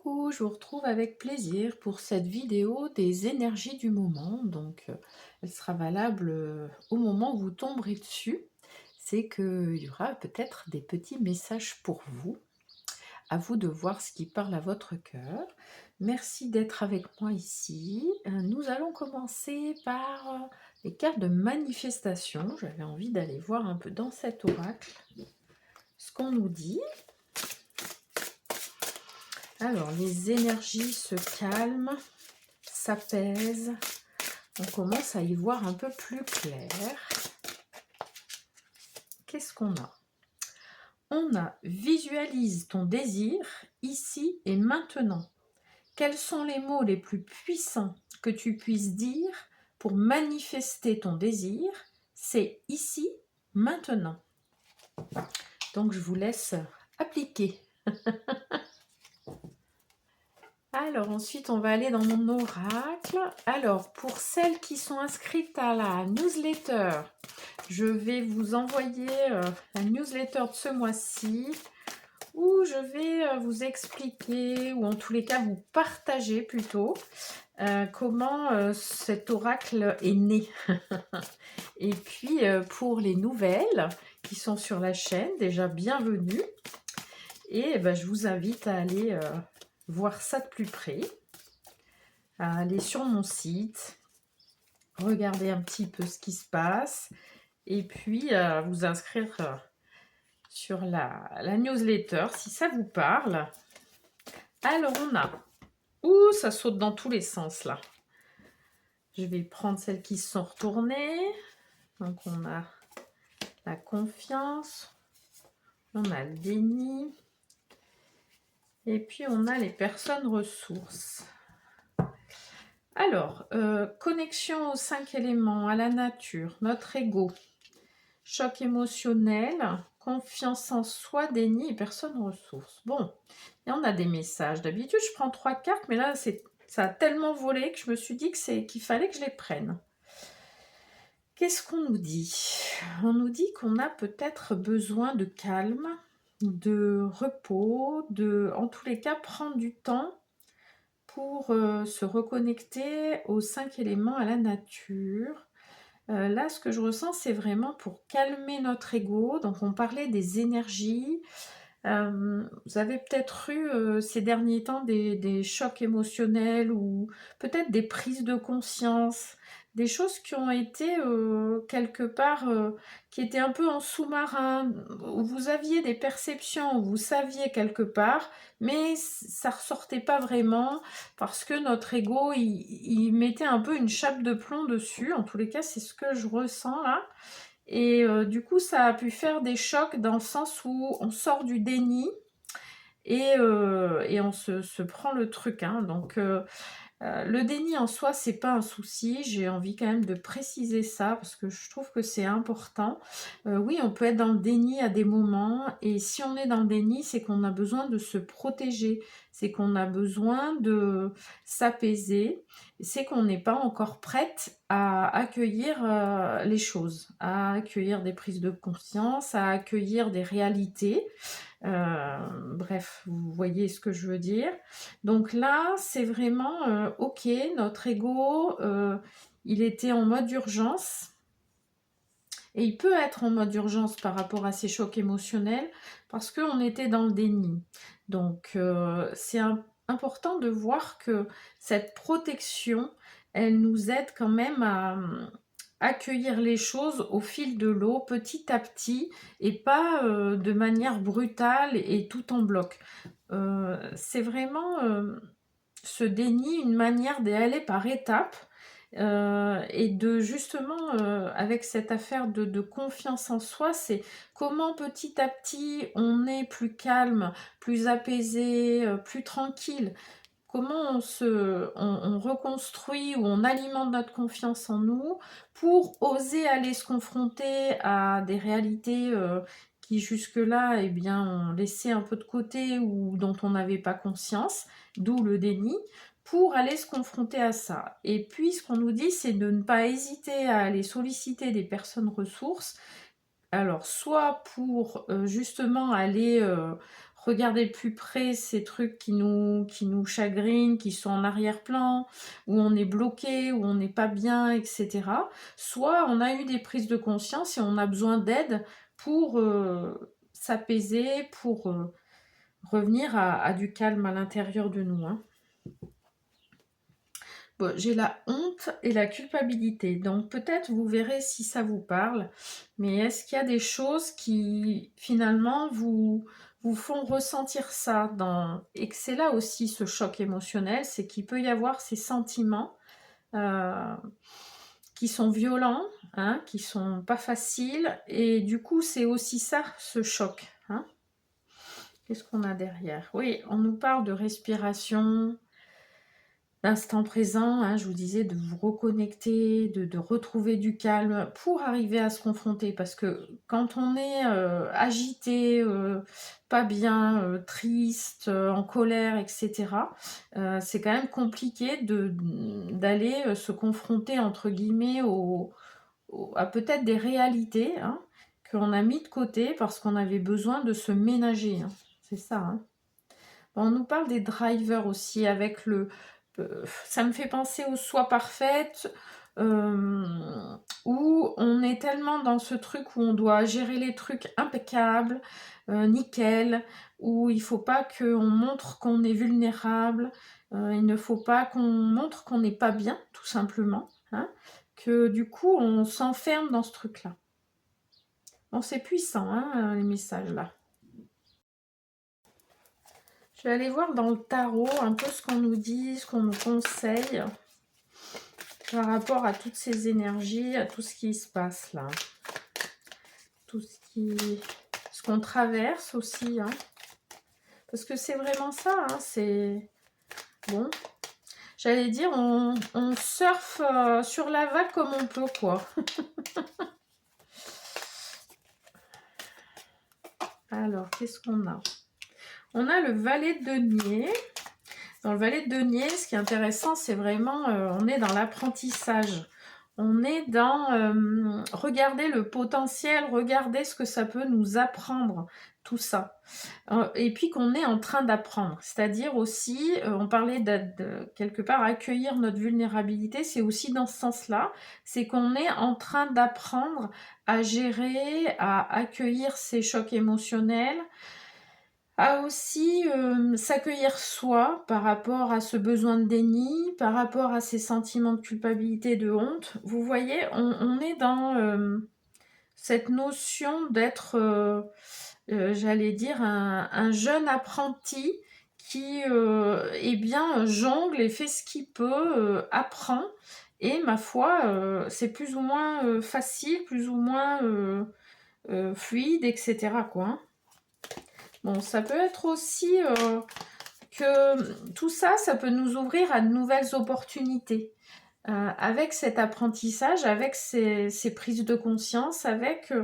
Coucou, je vous retrouve avec plaisir pour cette vidéo des énergies du moment. Elle sera valable au moment où vous tomberez dessus. C'est qu'il y aura peut-être des petits messages pour vous. À vous de voir ce qui parle à votre cœur. Merci d'être avec moi ici. Nous allons commencer par les cartes de manifestation. J'avais envie d'aller voir un peu dans cet oracle ce qu'on nous dit. Alors, les énergies se calment, s'apaisent. On commence à y voir un peu plus clair. Qu'est-ce qu'on a? On a visualise ton désir ici et maintenant. Quels sont les mots les plus puissants que tu puisses dire pour manifester ton désir? C'est ici, maintenant. Donc, je vous laisse appliquer. Alors ensuite, on va aller dans mon oracle. Alors, pour celles qui sont inscrites à la newsletter, je vais vous envoyer la newsletter de ce mois-ci où je vais vous expliquer, ou en tous les cas vous partager plutôt, comment cet oracle est né. Et puis, pour les nouvelles qui sont sur la chaîne, déjà bienvenue. Et je vous invite à aller voir ça de plus près, à aller sur mon site, regarder un petit peu ce qui se passe et puis vous inscrire sur la newsletter si ça vous parle. Alors on a, ouh, ça saute dans tous les sens là. Je vais prendre celles qui se sont retournées. Donc on a la confiance, on a le déni et puis on a les personnes ressources. Alors, connexion aux 5 éléments, à la nature, notre ego, choc émotionnel, confiance en soi, déni et personne ressource. Bon, et on a des messages. D'habitude, je prends 3 cartes, mais là, ça a tellement volé que je me suis dit qu'il fallait que je les prenne. Qu'est-ce qu'on nous dit? On nous dit qu'on a peut-être besoin de calme, de repos, en tous les cas, prendre du temps pour se reconnecter aux 5 éléments, à la nature. Là, ce que je ressens, c'est vraiment pour calmer notre ego. Donc, on parlait des énergies. Vous avez peut-être eu ces derniers temps des chocs émotionnels ou peut-être des prises de conscience, des choses qui ont été quelque part, qui étaient un peu en sous-marin, où vous aviez des perceptions, où vous saviez quelque part, mais ça ressortait pas vraiment parce que notre ego, il mettait un peu une chape de plomb dessus. En tous les cas, c'est ce que je ressens là. Et du coup, ça a pu faire des chocs dans le sens où on sort du déni et on se prend le truc. Hein. Donc, le déni en soi, c'est pas un souci. J'ai envie quand même de préciser ça parce que je trouve que c'est important. Oui, on peut être dans le déni à des moments et si on est dans le déni, c'est qu'on a besoin de se protéger, c'est qu'on a besoin de s'apaiser, c'est qu'on n'est pas encore prête à accueillir les choses, à accueillir des prises de conscience, à accueillir des réalités. Bref, vous voyez ce que je veux dire. Donc là, c'est vraiment ok, notre ego, il était en mode urgence. Et il peut être en mode urgence par rapport à ces chocs émotionnels parce qu'on était dans le déni. Donc c'est important de voir que cette protection, elle nous aide quand même à accueillir les choses au fil de l'eau, petit à petit, et pas de manière brutale et tout en bloc. C'est vraiment ce déni, une manière d'y aller par étapes et de justement, avec cette affaire de confiance en soi, c'est comment petit à petit on est plus calme, plus apaisé, plus tranquille. Comment on reconstruit ou on alimente notre confiance en nous pour oser aller se confronter à des réalités qui jusque-là, eh bien, ont laissé un peu de côté ou dont on n'avait pas conscience, d'où le déni, pour aller se confronter à ça. Et puis, ce qu'on nous dit, c'est de ne pas hésiter à aller solliciter des personnes ressources. Alors, soit pour justement aller regarder de plus près ces trucs qui nous chagrinent, qui sont en arrière-plan, où on est bloqué, où on n'est pas bien, etc. Soit on a eu des prises de conscience et on a besoin d'aide pour s'apaiser, pour revenir à du calme à l'intérieur de nous. Hein. Bon, j'ai la honte et la culpabilité, donc peut-être vous verrez si ça vous parle, mais est-ce qu'il y a des choses qui finalement vous font ressentir ça et que c'est là aussi ce choc émotionnel, c'est qu'il peut y avoir ces sentiments qui sont violents, hein, qui sont pas faciles, et du coup c'est aussi ça, ce choc. Hein. Qu'est-ce qu'on a derrière? Oui, on nous parle de respiration, l'instant présent, hein, je vous disais de vous reconnecter, de retrouver du calme pour arriver à se confronter. Parce que quand on est agité, pas bien, triste, en colère, etc., c'est quand même compliqué d'aller se confronter, entre guillemets, à peut-être des réalités hein, qu'on a mis de côté parce qu'on avait besoin de se ménager. Hein. C'est ça. Hein. On nous parle des drivers aussi avec ça me fait penser au soi parfaite, où on est tellement dans ce truc où on doit gérer les trucs impeccables, nickel, où il ne faut pas qu'on montre qu'on est vulnérable, il ne faut pas qu'on montre qu'on n'est pas bien, tout simplement, hein, que du coup on s'enferme dans ce truc-là. Bon, c'est puissant, hein, les messages là. Je vais aller voir dans le tarot un peu ce qu'on nous dit, ce qu'on nous conseille par rapport à toutes ces énergies, à tout ce qui se passe là. Tout ce qu'on traverse aussi. Hein. Parce que c'est vraiment ça, hein, c'est... Bon, j'allais dire, on surfe sur la vague comme on peut, quoi. Alors, qu'est-ce qu'on a? On a le valet de denier. Dans le valet de denier, ce qui est intéressant, c'est vraiment, on est dans l'apprentissage. On est dans regarder le potentiel, regarder ce que ça peut nous apprendre, tout ça. Et puis qu'on est en train d'apprendre. C'est-à-dire aussi, on parlait de quelque part accueillir notre vulnérabilité, c'est aussi dans ce sens-là, c'est qu'on est en train d'apprendre à gérer, à accueillir ces chocs émotionnels, à aussi s'accueillir soi par rapport à ce besoin de déni, par rapport à ces sentiments de culpabilité, de honte. Vous voyez, on est dans cette notion d'être, j'allais dire, un jeune apprenti qui eh bien, jongle et fait ce qu'il peut, apprend. Et ma foi, c'est plus ou moins facile, plus ou moins fluide, etc. quoi. Hein. Bon, ça peut être aussi que tout ça, ça peut nous ouvrir à de nouvelles opportunités. Avec cet apprentissage, avec ces prises de conscience, avec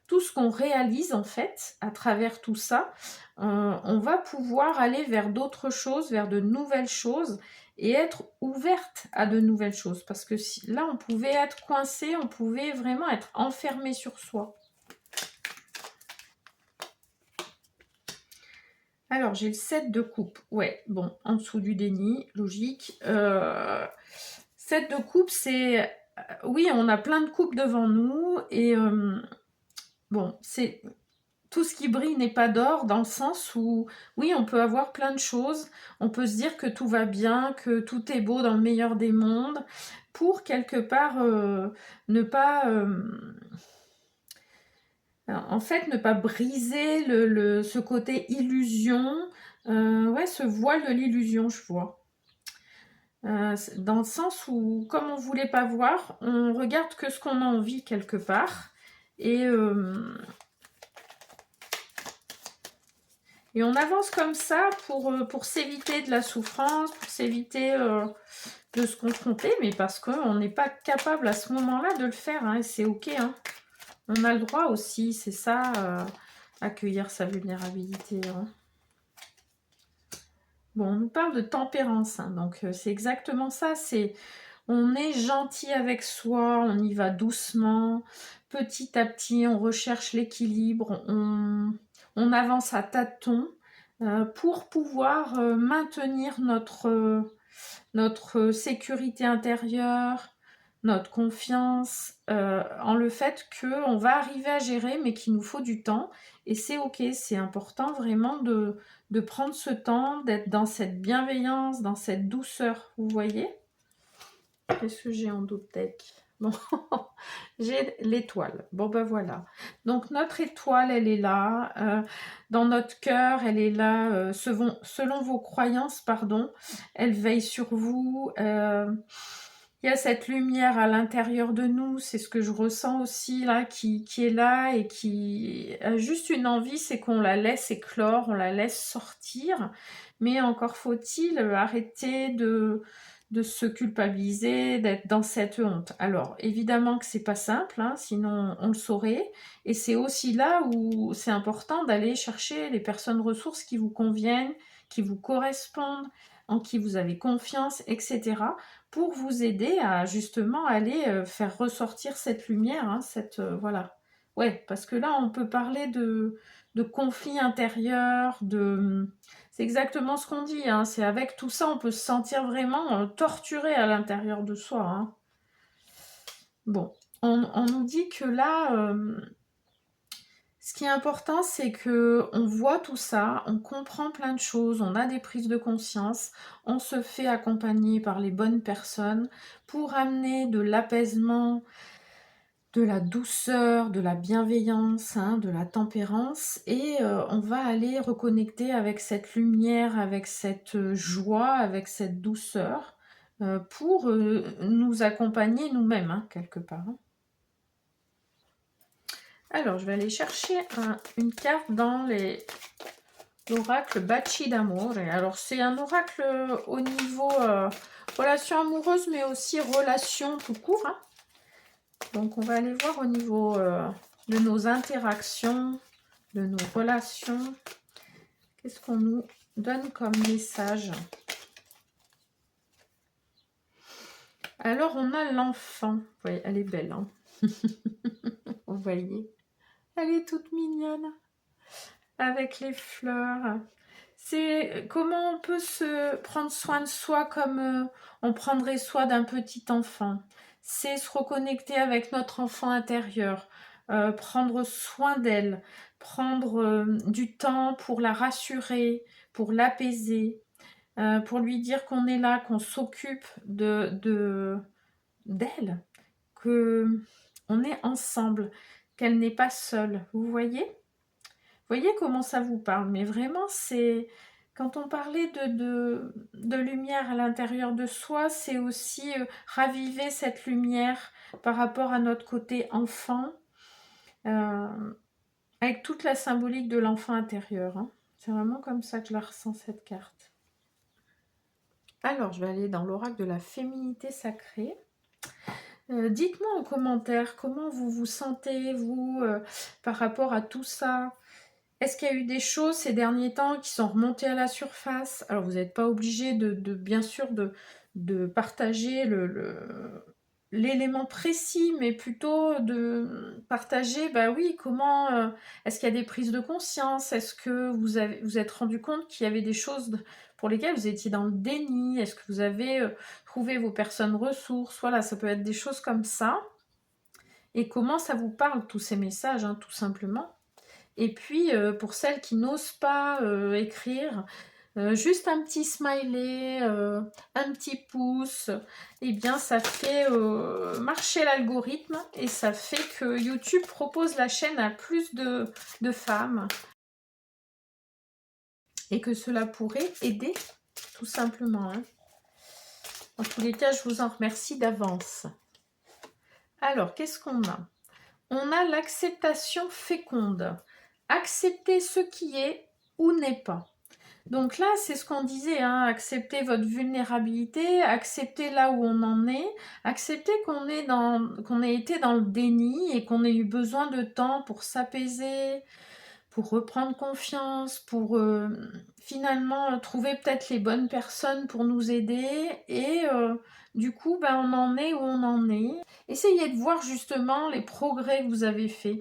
tout ce qu'on réalise en fait à travers tout ça, on va pouvoir aller vers d'autres choses, vers de nouvelles choses et être ouverte à de nouvelles choses. Parce que là, on pouvait être coincé, on pouvait vraiment être enfermé sur soi. Alors, j'ai le 7 de coupe. Ouais, bon, en dessous du déni, logique. 7 de coupe, c'est... oui, on a plein de coupes devant nous. Et bon, c'est... Tout ce qui brille n'est pas d'or, dans le sens où, oui, on peut avoir plein de choses. On peut se dire que tout va bien, que tout est beau dans le meilleur des mondes. Pour, quelque part, ne pas... en fait, ne pas briser ce côté illusion, ouais, ce voile de l'illusion, je vois. Dans le sens où, comme on ne voulait pas voir, on regarde que ce qu'on a envie quelque part. Et on avance comme ça pour s'éviter de la souffrance, pour s'éviter de se confronter, mais parce qu'on n'est pas capable à ce moment-là de le faire, hein, et c'est ok. Hein. On a le droit aussi, c'est ça, accueillir sa vulnérabilité. Hein. Bon, on nous parle de tempérance, hein, donc c'est exactement ça, on est gentil avec soi, on y va doucement, petit à petit, on recherche l'équilibre, on avance à tâtons, pour pouvoir maintenir notre sécurité intérieure, notre confiance en le fait qu'on va arriver à gérer, mais qu'il nous faut du temps. Et c'est OK, c'est important vraiment de prendre ce temps, d'être dans cette bienveillance, dans cette douceur, vous voyez? Qu'est-ce que j'ai en dos de deck? Bon, j'ai l'étoile. Bon, ben voilà. Donc, notre étoile, elle est là. Dans notre cœur, elle est là. Selon vos croyances, pardon, elle veille sur vous. Il y a cette lumière à l'intérieur de nous. C'est ce que je ressens aussi, là, qui est là et qui a juste une envie, c'est qu'on la laisse éclore, on la laisse sortir. Mais encore faut-il arrêter de se culpabiliser, d'être dans cette honte. Alors, évidemment que c'est pas simple, hein, sinon on le saurait. Et c'est aussi là où c'est important d'aller chercher les personnes ressources qui vous conviennent, qui vous correspondent, en qui vous avez confiance, etc. pour vous aider à justement aller faire ressortir cette lumière, hein, voilà. Ouais, parce que là, on peut parler de conflits intérieurs, c'est exactement ce qu'on dit, hein. C'est avec tout ça, on peut se sentir vraiment torturé à l'intérieur de soi, hein. Bon, on nous dit que là, ce qui est important, c'est que on voit tout ça, on comprend plein de choses, on a des prises de conscience, on se fait accompagner par les bonnes personnes pour amener de l'apaisement, de la douceur, de la bienveillance, hein, de la tempérance, et on va aller reconnecter avec cette lumière, avec cette joie, avec cette douceur, pour nous accompagner nous-mêmes, hein, quelque part. Alors, je vais aller chercher une carte dans l'oracle Baci d'Amore. Alors, c'est un oracle au niveau relation amoureuse, mais aussi relation tout court, hein. Donc, on va aller voir au niveau de nos interactions, de nos relations. Qu'est-ce qu'on nous donne comme message? Alors, on a l'enfant. Vous voyez, elle est belle, hein. Vous voyez? Elle est toute mignonne. Avec les fleurs. C'est comment on peut se prendre soin de soi comme on prendrait soin d'un petit enfant. C'est se reconnecter avec notre enfant intérieur, prendre soin d'elle, prendre du temps pour la rassurer, pour l'apaiser, pour lui dire qu'on est là, qu'on s'occupe d'elle, que on est ensemble, qu'elle n'est pas seule. Vous voyez? Voyez comment ça vous parle, mais vraiment, c'est quand on parlait de lumière à l'intérieur de soi, c'est aussi raviver cette lumière par rapport à notre côté enfant, euh, avec toute la symbolique de l'enfant intérieur, hein. C'est vraiment comme ça que je la ressens, cette carte. Alors, je vais aller dans l'oracle de la féminité sacrée. Dites-moi en commentaire comment vous vous sentez, vous, par rapport à tout ça. Est-ce qu'il y a eu des choses ces derniers temps qui sont remontées à la surface? Alors, vous n'êtes pas obligé bien sûr, de partager l'élément précis, mais plutôt de partager, bah oui, comment, est-ce qu'il y a des prises de conscience? Est-ce que vous êtes rendu compte qu'il y avait des choses pour lesquelles vous étiez dans le déni? Est-ce que vous avez trouvé vos personnes ressources? Voilà, ça peut être des choses comme ça. Et comment ça vous parle, tous ces messages, hein, tout simplement. Et puis, pour celles qui n'osent pas écrire, juste un petit smiley, un petit pouce, eh bien, ça fait marcher l'algorithme et ça fait que YouTube propose la chaîne à plus de femmes et que cela pourrait aider, tout simplement, hein. En tous les cas, je vous en remercie d'avance. Alors, qu'est-ce qu'on a? On a l'acceptation féconde. Accepter ce qui est ou n'est pas. Donc là, c'est ce qu'on disait, hein, accepter votre vulnérabilité, accepter là où on en est, accepter qu'on ait été dans le déni et qu'on ait eu besoin de temps pour s'apaiser, pour reprendre confiance, pour finalement trouver peut-être les bonnes personnes pour nous aider. Et du coup, on en est où on en est. Essayez de voir justement les progrès que vous avez faits.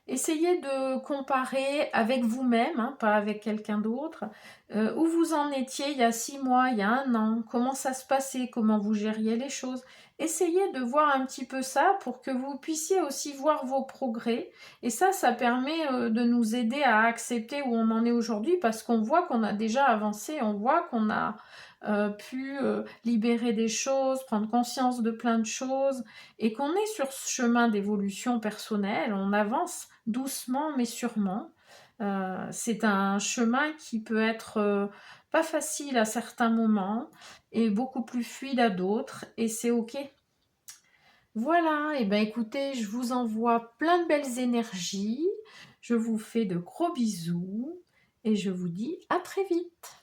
Essayez de comparer avec vous-même, hein, pas avec quelqu'un d'autre, où vous en étiez il y a 6 mois, il y a 1 an, comment ça se passait, comment vous gériez les choses. Essayez de voir un petit peu ça pour que vous puissiez aussi voir vos progrès et ça permet, de nous aider à accepter où on en est aujourd'hui parce qu'on voit qu'on a déjà avancé, on voit qu'on a, pu, libérer des choses, prendre conscience de plein de choses et qu'on est sur ce chemin d'évolution personnelle. On avance doucement mais sûrement. C'est un chemin qui peut être, pas facile à certains moments et beaucoup plus fluide à d'autres et c'est OK. Voilà et ben, écoutez, je vous envoie plein de belles énergies. Je vous fais de gros bisous et je vous dis à très vite.